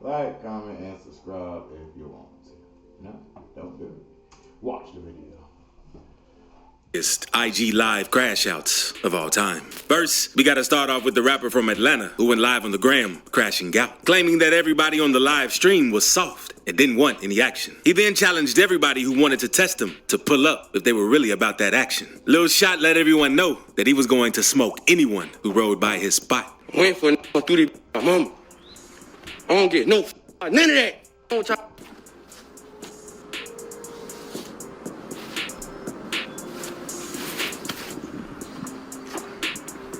Like, comment, and subscribe if you want to. No, don't do it. Watch the video. IG live crash outs of all time. First, we gotta start off with the rapper from Atlanta who went live on the gram, crashing out, claiming that everybody on the live stream was soft and didn't want any action. He then challenged everybody who wanted to test him to pull up if they were really about that action. Lil Shot let everyone know that he was going to smoke anyone who rode by his spot. Went for through my mama. I don't get none of that. I don't try.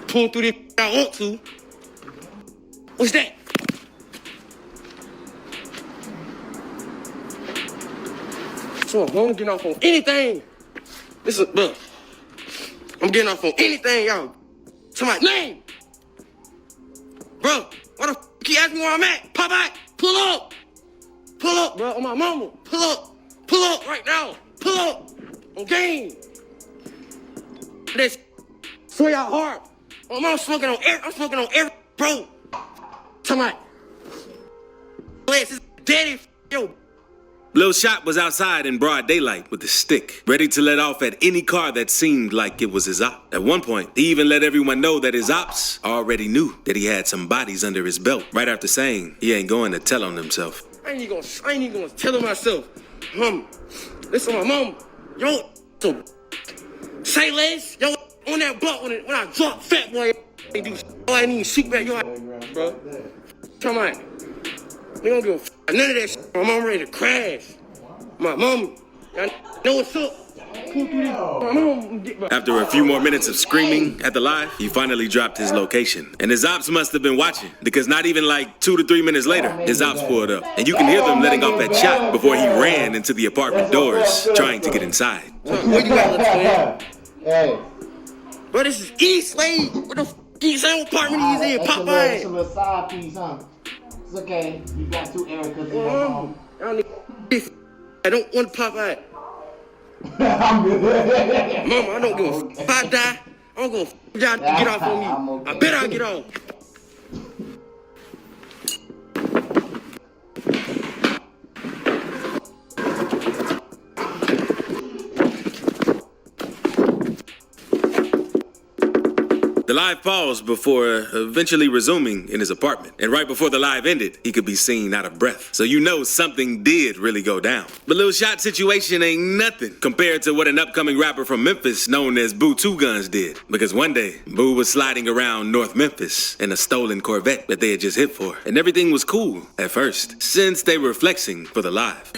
Pull through this I want to. What's that? So I'm getting off on anything. This is, bro. I'm getting off on anything, y'all. Somebody name. Bro, why the f you ask me where I'm at? Pop out. Pull up. Pull up, bro. On my mama. Pull up. Pull up right now. Pull up. On game. This so y'all hard. I'm smoking on every bro. Somebody. This daddy yo. Lil Shot was outside in broad daylight with a stick, ready to let off at any car that seemed like it was his op. At one point, he even let everyone know that his ops already knew that he had some bodies under his belt, right after saying he ain't going to tell on himself. I ain't even gonna tell on myself. Listen, my mom, yo, so say less, yo, on that butt when I drop fat boy, they do. I ain't even shoot back, yo, bro. Come on. They don't give a f none of that shit. My mom ready to crash. My mom, y'all know what's up. After a few more minutes of screaming at the live, he finally dropped his location. And his ops must have been watching, because not even like 2 to 3 minutes later, his ops pulled up. And you can hear them letting off that shot before he ran into the apartment doors, trying to get inside. Where you at, little twin? Hey. Bro, this is East Lake. Where the f East Lake apartment he's in? Popeye. It's a little side piece, huh? It's okay. You got 2 Ericas in your home. I don't need I don't want to pop out. I'm good. Mama, I don't give a f. If I die, I don't give a f. Y'all get off on me. Okay. I bet I'll get off. The live paused before eventually resuming in his apartment. And right before the live ended, he could be seen out of breath. So you know something did really go down. But Lil Shot's situation ain't nothing compared to what an upcoming rapper from Memphis known as Boo Two Guns did. Because one day, Boo was sliding around North Memphis in a stolen Corvette that they had just hit for. And everything was cool at first, since they were flexing for the live.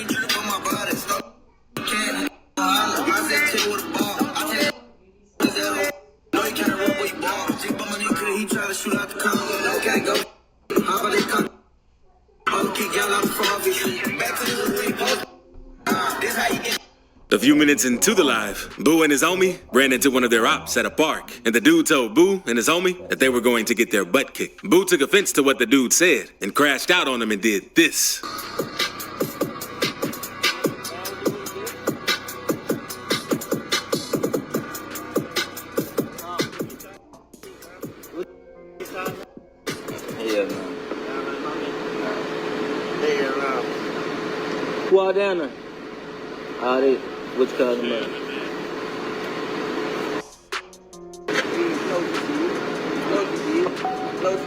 A few minutes into the live, Boo and his homie ran into one of their ops at a park, and the dude told Boo and his homie that they were going to get their butt kicked. Boo took offense to what the dude said and crashed out on him and did this. Who all down there? All they, which cousin man?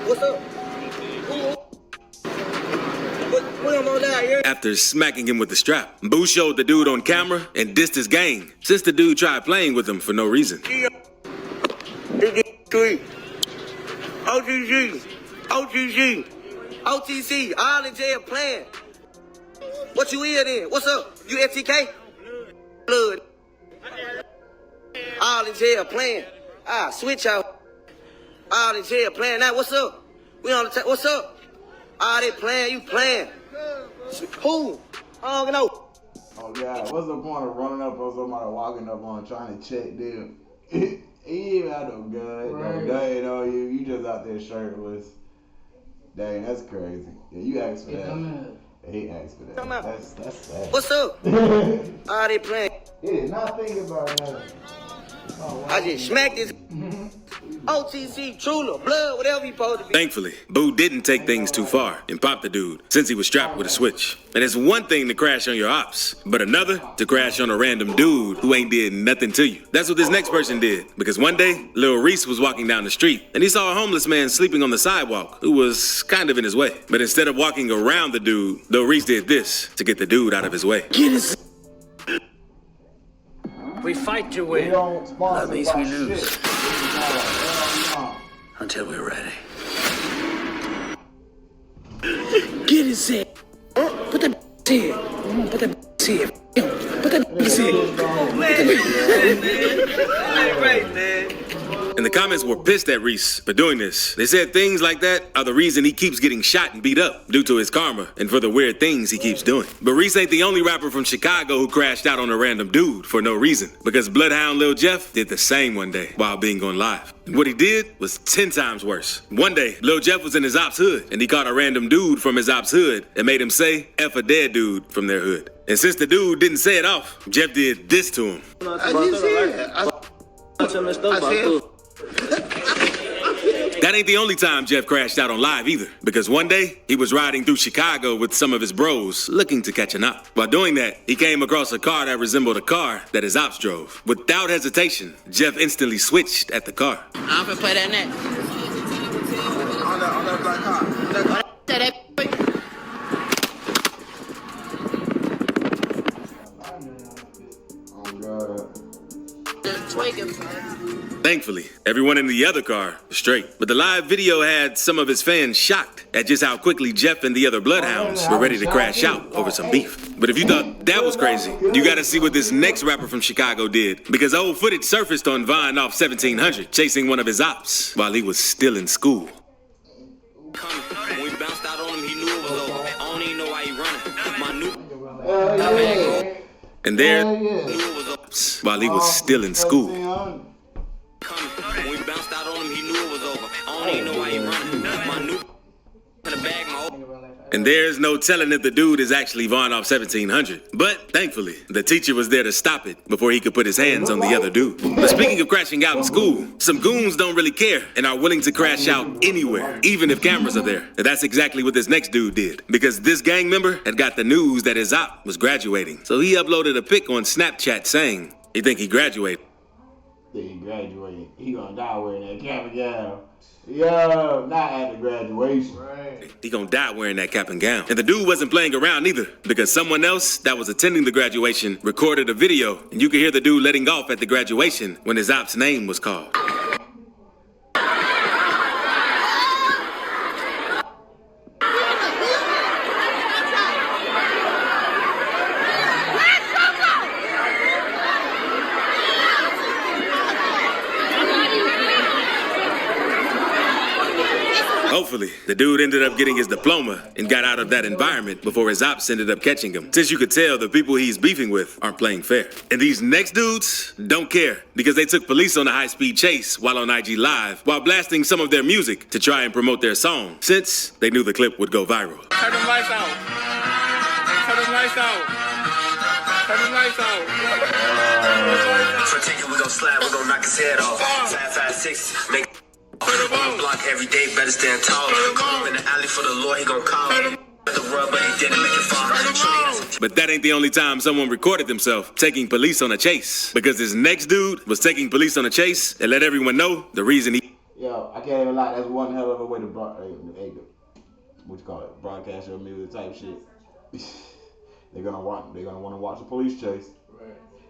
What's up? What am on down here? After smacking him with the strap, Boo showed the dude on camera and dissed his gang, since the dude tried playing with him for no reason. OTC, all in jail playing. What you in then? What's up? You FTK? Blood. All in jail playing. Switch out. All in jail playing. Now, what's up? We on the what's up? All they playing, you playing. Who? I don't know. Oh, God. What's the point of running up on somebody walking up on trying to check them? He ain't got no gun. No gun on you. You just out there shirtless. Dang, that's crazy. Yeah, you asked for that. He asked for that. That's sad. What's up? All they playing. He did not think about that. I just smacked this. OTC, Trula, Blood, whatever he supposed to be. Thankfully, Boo didn't take things too far and popped the dude since he was strapped with a switch. And it's one thing to crash on your ops, but another to crash on a random dude who ain't did nothing to you. That's what this next person did, because one day, Lil Reese was walking down the street and he saw a homeless man sleeping on the sidewalk who was kind of in his way. But instead of walking around the dude, Lil Reese did this to get the dude out of his way. Get his. We fight your way. That means we lose. Until we're ready. Get his head. Put that head. Put that head. Put that head. Right, man. And the comments were pissed at Reese for doing this. They said things like that are the reason he keeps getting shot and beat up due to his karma and for the weird things he keeps doing. But Reese ain't the only rapper from Chicago who crashed out on a random dude for no reason, because Bloodhound Lil Jeff did the same one day while being on live. And what he did was 10 times worse. One day, Lil Jeff was in his ops hood and he caught a random dude from his ops hood and made him say F a dead dude from their hood. And since the dude didn't say it off, Jeff did this to him. That ain't the only time Jeff crashed out on live either, because one day he was riding through Chicago with some of his bros looking to catch a op. While doing that, he came across a car that resembled a car that his ops drove. Without hesitation, Jeff instantly switched at the car. I'm gonna play that next. On that black car. Oh, God. Thankfully, everyone in the other car was straight. But the live video had some of his fans shocked at just how quickly Jeff and the other Bloodhounds were ready to crash out over some beef. But if you thought that was crazy, you gotta see what this next rapper from Chicago did, because old footage surfaced on Vine off 1700 chasing one of his ops while he was still in school. When we bounced out on him, he knew it was over. I don't even know why he running. My new. And there, while he was still in school. When we bounced out on him, he knew it was over. I don't even know why he running. My new. In the bag, my old. And there's no telling if the dude is actually Vaughn off 1700. But thankfully, the teacher was there to stop it before he could put his hands on the other dude. But speaking of crashing out in school, some goons don't really care and are willing to crash out anywhere, even if cameras are there. And that's exactly what this next dude did, because this gang member had got the news that his op was graduating. So he uploaded a pic on Snapchat saying he think he graduated. He graduated. He gonna die wearing that cap and gown. Yo, not at the graduation. Right. He gonna die wearing that cap and gown. And the dude wasn't playing around either, because someone else that was attending the graduation recorded a video, and you could hear the dude letting off at the graduation when his op's name was called. Hopefully, the dude ended up getting his diploma and got out of that environment before his ops ended up catching him. Since you could tell the people he's beefing with aren't playing fair. And these next dudes don't care, because they took police on a high-speed chase while on IG Live, while blasting some of their music to try and promote their song, since they knew the clip would go viral. Turn them lights out. Turn them lights out. Turn them lights out. For ticket, we gon' slide, we gon' knock his head off. 556, make block every day, better stand tall. Call him in the alley for the Lord, he gon' call. The rub, but he didn't make it fall. But that ain't the only time someone recorded themselves taking police on a chase, because this next dude was taking police on a chase and let everyone know the reason he. Yo, I can't even lie. That's one hell of a way to what you call it, broadcast your music type shit. They're gonna want to watch a police chase.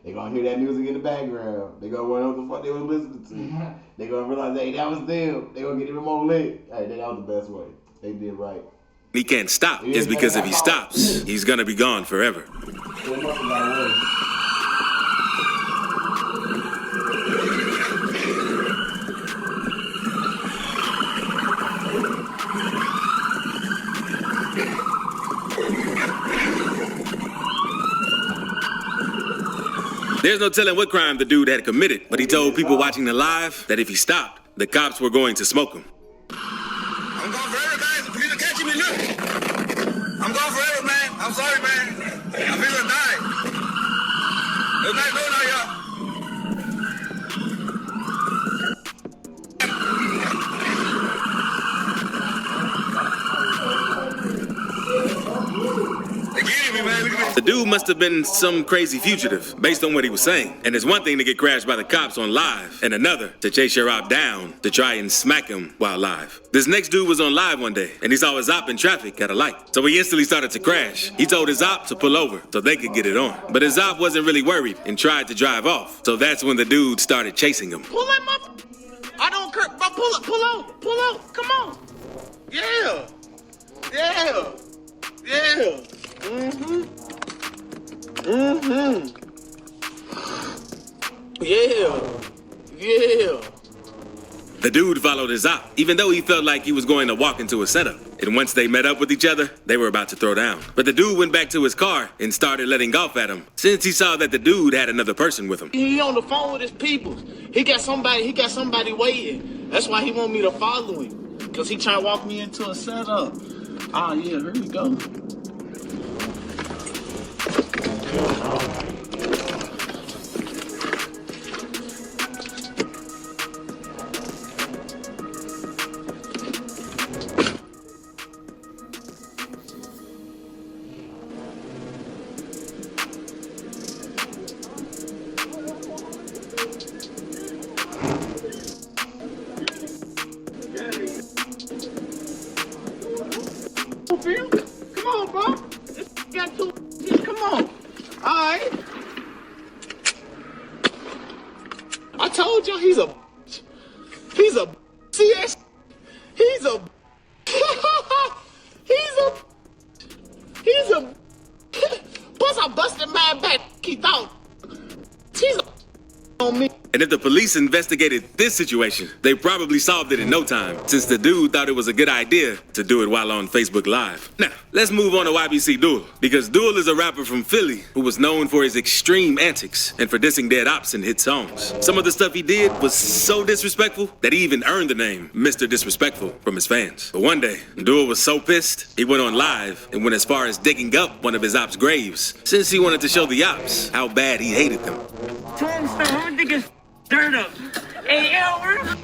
They're gonna hear that music in the background. They're gonna wonder what the fuck they was listening to. They're gonna realize, hey, that was them. They're gonna get even more lit. Hey, that was the best way. They did right. He can't stop is because if he stops, he's gonna be gone forever. There's no telling what crime the dude had committed, but he told people watching the live that if he stopped, the cops were going to smoke him. I'm going forever, guys. Please catch me, look. I'm going forever, man. I'm sorry, man. I'm gonna die. There's not going out here. The dude must have been some crazy fugitive, based on what he was saying. And it's one thing to get crashed by the cops on live, and another to chase your op down to try and smack him while live. This next dude was on live one day, and he saw his op in traffic at a light. So he instantly started to crash. He told his op to pull over so they could get it on. But his op wasn't really worried and tried to drive off. So that's when the dude started chasing him. Pull that motherfucker. I don't care. But pull out. Come on. Yeah. Yeah. The dude followed his op, even though he felt like he was going to walk into a setup. And once they met up with each other, they were about to throw down. But the dude went back to his car and started letting off at him, since he saw that the dude had another person with him. He on the phone with his people. He got somebody waiting. That's why he want me to follow him. Because he trying to walk me into a setup. Ah, yeah, here we go. Come on, bro. This got two. Come on. All right. I told you he's a. See that? He's a. Plus, I busted my back. He thought he's a on me. And if the police investigated this situation, they probably solved it in no time, since the dude thought it was a good idea to do it while on Facebook Live. Now, let's move on to YBC Duel, because Duel is a rapper from Philly who was known for his extreme antics and for dissing dead ops in hit songs. Some of the stuff he did was so disrespectful that he even earned the name Mr. Disrespectful from his fans. But one day, Duel was so pissed, he went on live and went as far as digging up one of his ops' graves, since he wanted to show the ops how bad he hated them. Dirt up. Hey, yo, where the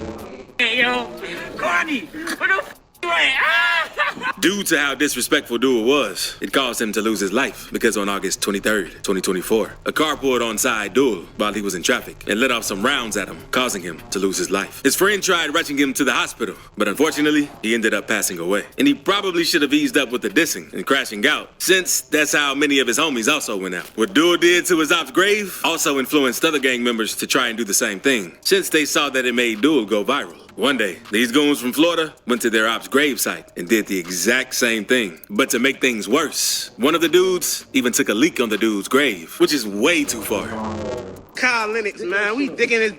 hey, yo, Carney, where the you at? Ah! Due to how disrespectful Duel was, it caused him to lose his life because on August 23rd, 2024, a car pulled onside Duel while he was in traffic and let off some rounds at him, causing him to lose his life. His friend tried rushing him to the hospital, but unfortunately, he ended up passing away. And he probably should have eased up with the dissing and crashing out, since that's how many of his homies also went out. What Duel did to his op's grave also influenced other gang members to try and do the same thing, since they saw that it made Duel go viral. One day, these goons from Florida went to their op's gravesite and did the exact same thing. But to make things worse, one of the dudes even took a leak on the dude's grave, which is way too far. Kyle Lennox, man, we digging his.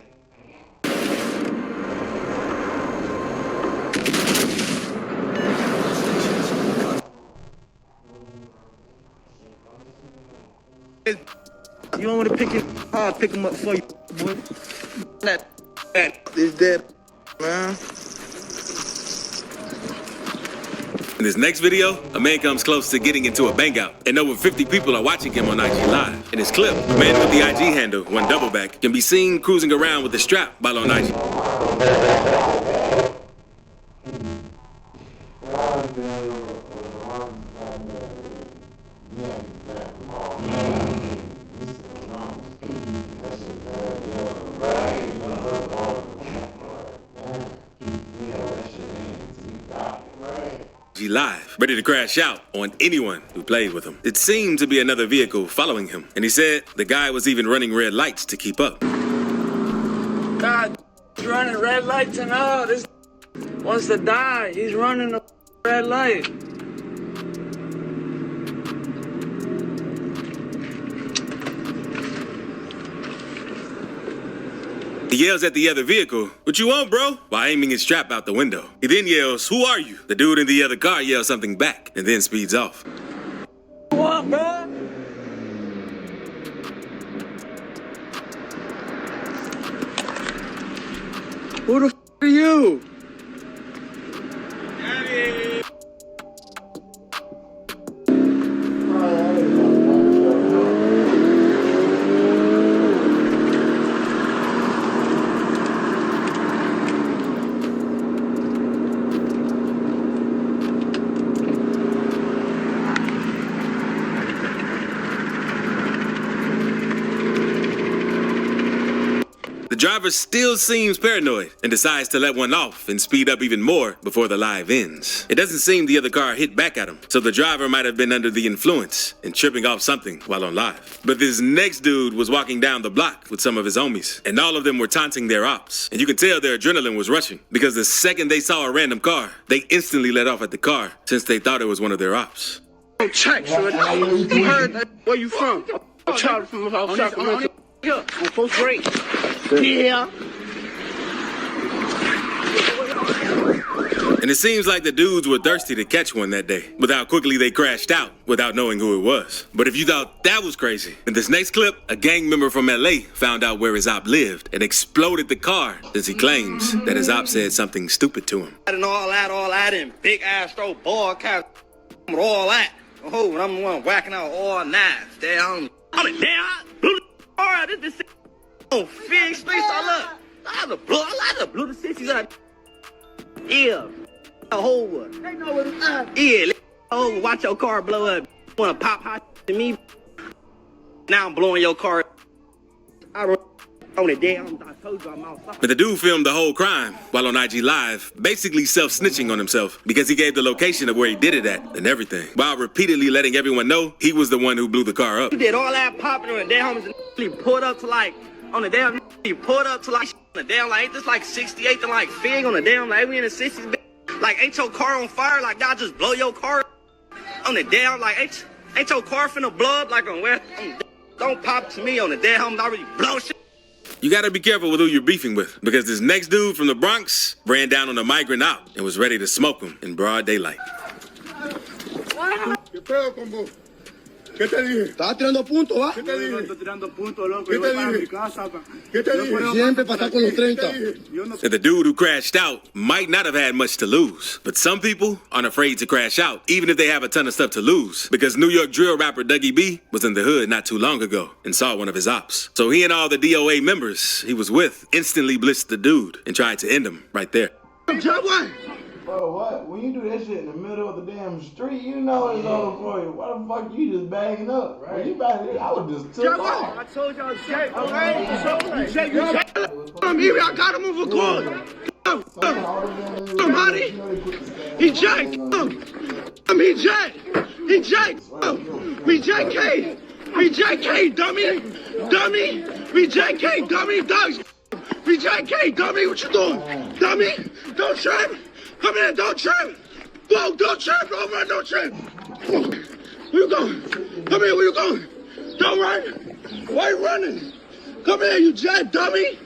You want me to pick him? I'll pick him up for you, boy. That is dead, man. In this next video, a man comes close to getting into a bang out, and over 50 people are watching him on IG Live. In his clip, the man with the IG handle, One Doubleback, can be seen cruising around with a strap while on IG. Live, ready to crash out on anyone who played with him. It seemed to be another vehicle following him, and he said the guy was even running red lights to keep up. God, he's running red lights and all. This wants to die. He's running a red light. He yells at the other vehicle, "What you want, bro?" while aiming his strap out the window. He then yells, "Who are you?" The dude in the other car yells something back and then speeds off. What, bro? Who the f are you? driver still seems paranoid and decides to let one off and speed up even more before the live ends. It doesn't seem the other car hit back at him, so the driver might have been under the influence and tripping off something while on live. But this next dude was walking down the block with some of his homies, and all of them were taunting their ops. And you can tell their adrenaline was rushing, because the second they saw a random car, they instantly let off at the car since they thought it was one of their ops. Check, son. You heard that? Where you from? I'm Charlie from South Sacramento. Yeah, on first grade. Yeah. And it seems like the dudes were thirsty to catch one that day, with how quickly they crashed out without knowing who it was. But if you thought that was crazy, in this next clip, a gang member from LA found out where his op lived and exploded the car since he claims that his op said something stupid to him. And all that, and big ass throw ball cat, all that. Oh, and I'm the one whacking out all knives. Damn, all right, this is on Fig Street. I like the blue the 60s up. Yeah, a whole one. They know what it's up. Yeah, oh, watch your car blow up. Wanna pop hot to me? Now I'm blowing your car. I don't on it damn. I told you I'm outside. But the dude filmed the whole crime while on IG Live, basically self-snitching on himself because he gave the location of where he did it at and everything, while repeatedly letting everyone know he was the one who blew the car up. You did all that popping on the damn homies and he pulled up to like on the damn. He pulled up to like on the damn like ain't this like 68 to like Fig on the damn like we in the 60s. Like ain't your car on fire? Like y'all just blow your car on the damn like ain't your car finna blow up like on where? Don't pop to me on the damn. I already blow shit. You gotta be careful with who you're beefing with, because this next dude from the Bronx ran down on a migrant op and was ready to smoke him in broad daylight. ¿Qué pedo, combo? ¿Qué te dije? Estaba tirando puntos, ¿va? ¿Qué te dije? No estoy tirando puntos, loco. ¿Qué te dije? ¿Qué te dije? Siempre pasar con los 30. And the dude who crashed out might not have had much to lose, but some people aren't afraid to crash out, even if they have a ton of stuff to lose, because New York drill rapper Dougie B was in the hood not too long ago and saw one of his ops. So he and all the DOA members he was with instantly blitzed the dude and tried to end him right there. Bro, what? When you do that shit in the middle of the damn street, you know it's over for you. Why the fuck you just bagging up? Right. When you bagging up, I would just took off. I told y'all Jay, okay? Jay, I'm here. I got him on record. Somebody, he Jay. He Jay. He Jay. We JK. We JK, dummy. We JK, dummy. Dogs. We JK, dummy. What you doing, dummy? Don't trip. Come here, don't trip! Whoa, don't trip! Don't run, don't trip! Where you going? Come here, where you going? Don't run! Why you running? Come here, you jet dummy!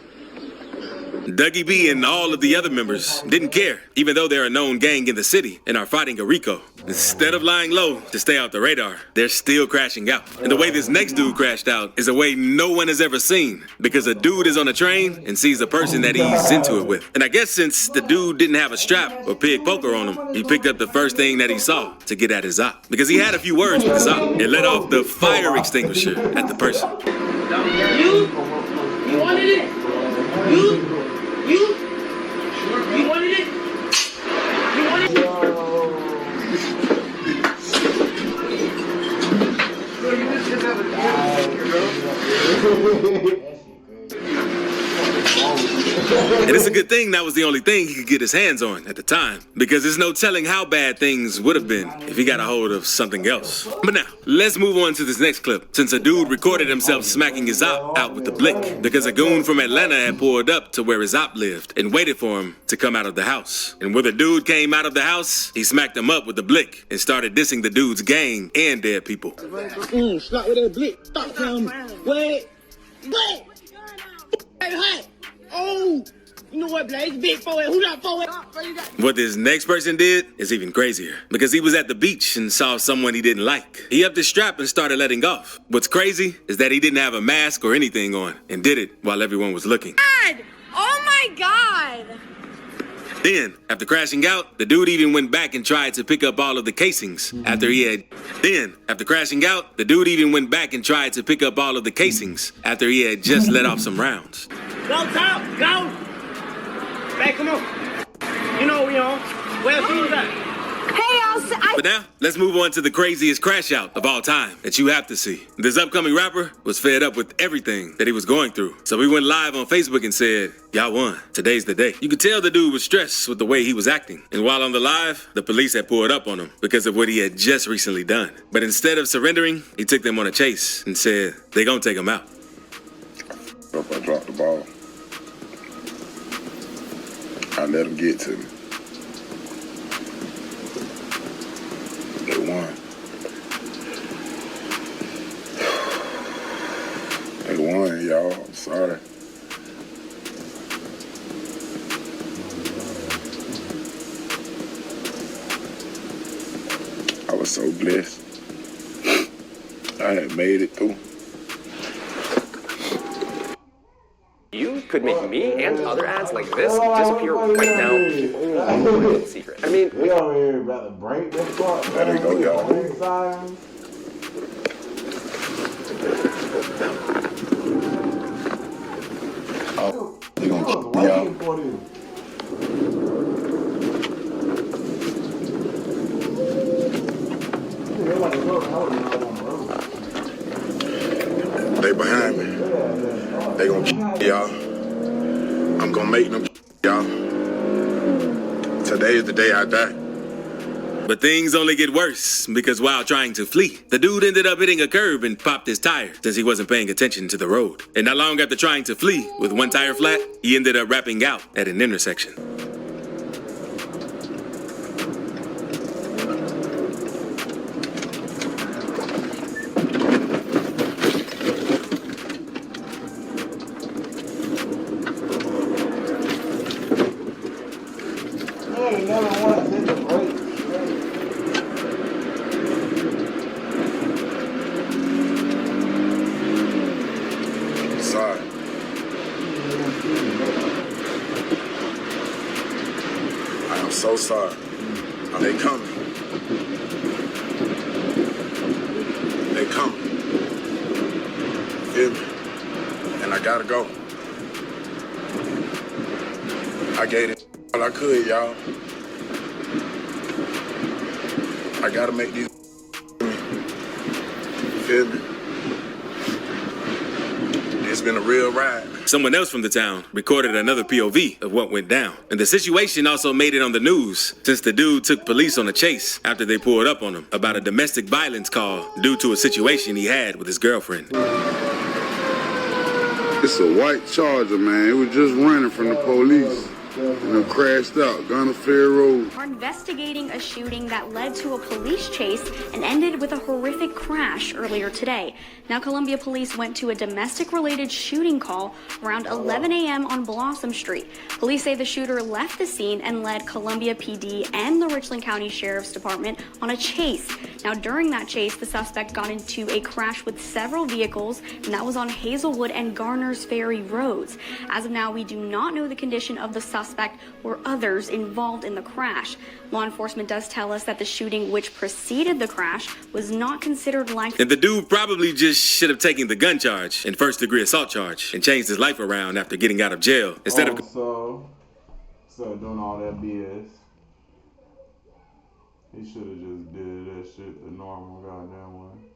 Dougie B and all of the other members didn't care, even though they're a known gang in the city and are fighting a RICO. Instead of lying low to stay off the radar, they're still crashing out. And the way this next dude crashed out is a way no one has ever seen, because a dude is on a train and sees a person that he's into it with. And I guess since the dude didn't have a strap or pig poker on him, he picked up the first thing that he saw to get at his op, because he had a few words with his op and let off the fire extinguisher at the person. You wanted it? You wanted it? You wanted it? And it's a good thing that was the only thing he could get his hands on at the time, because there's no telling how bad things would have been if he got a hold of something else. But now, let's move on to this next clip, since a dude recorded himself smacking his op out with the blick, because a goon from Atlanta had pulled up to where his op lived and waited for him to come out of the house. And when the dude came out of the house, he smacked him up with the blick and started dissing the dude's gang and dead people. Slap with that blick. Stop telling me. Wait. Hey. Oh. You know what, Blaze? Big forward. Who not forward? What this next person did is even crazier, because he was at the beach and saw someone he didn't like. He upped his strap and started letting off. What's crazy is that he didn't have a mask or anything on and did it while everyone was looking. God! Oh my God! Then, after crashing out, the dude even went back and tried to pick up all of the casings after he had just let off some rounds. Go, Top! Go! Hey, come on. You know, where's he at? Hey, I But now, let's move on to the craziest crash out of all time that you have to see. This upcoming rapper was fed up with everything that he was going through. So we went live on Facebook and said, y'all won. Today's the day. You could tell the dude was stressed with the way he was acting. And while on the live, the police had pulled up on him because of what he had just recently done. But instead of surrendering, he took them on a chase and said, they gonna take him out. I dropped the ball. I let him get to me. They won. They won, y'all. I'm sorry. I was so blessed. I had made it through. You could make me and other ads like this disappear right now if you only do it in secret. I mean, we over here about to break this fuck. There you go, y'all. Oh, they gonna keep me out. They behind me. They gonna keep y'all. I'm gonna make them y'all. Today is the day I die. But things only get worse because while trying to flee, the dude ended up hitting a curb and popped his tire since he wasn't paying attention to the road. And not long after trying to flee with one tire flat, he ended up rapping out at an intersection. Sorry. I am so sorry. They coming. They coming. Feel me? And I gotta go. I gave it all I could, y'all. I gotta make these feel me? It's been a real ride. Someone else from the town recorded another POV of what went down. And the situation also made it on the news since the dude took police on a chase after they pulled up on him about a domestic violence call due to a situation he had with his girlfriend. It's a white Charger, man. It was just running from the police. And it crashed out, Gunner Fair Road. Are investigating a shooting that led to a police chase and ended with a horrific crash earlier today. Now, Columbia police went to a domestic-related shooting call around 11 a.m. on Blossom Street. Police say the shooter left the scene and led Columbia PD and the Richland County Sheriff's Department on a chase. Now, during that chase, the suspect got into a crash with several vehicles, and that was on Hazelwood and Garner's Ferry roads. As of now, we do not know the condition of the suspect or others involved in the crash. Law enforcement does tell us that the shooting which preceded the crash was not considered life. And the dude probably just should have taken the gun charge and first-degree assault charge and changed his life around after getting out of jail instead of. So doing all that BS. He should have just did that shit the normal goddamn way.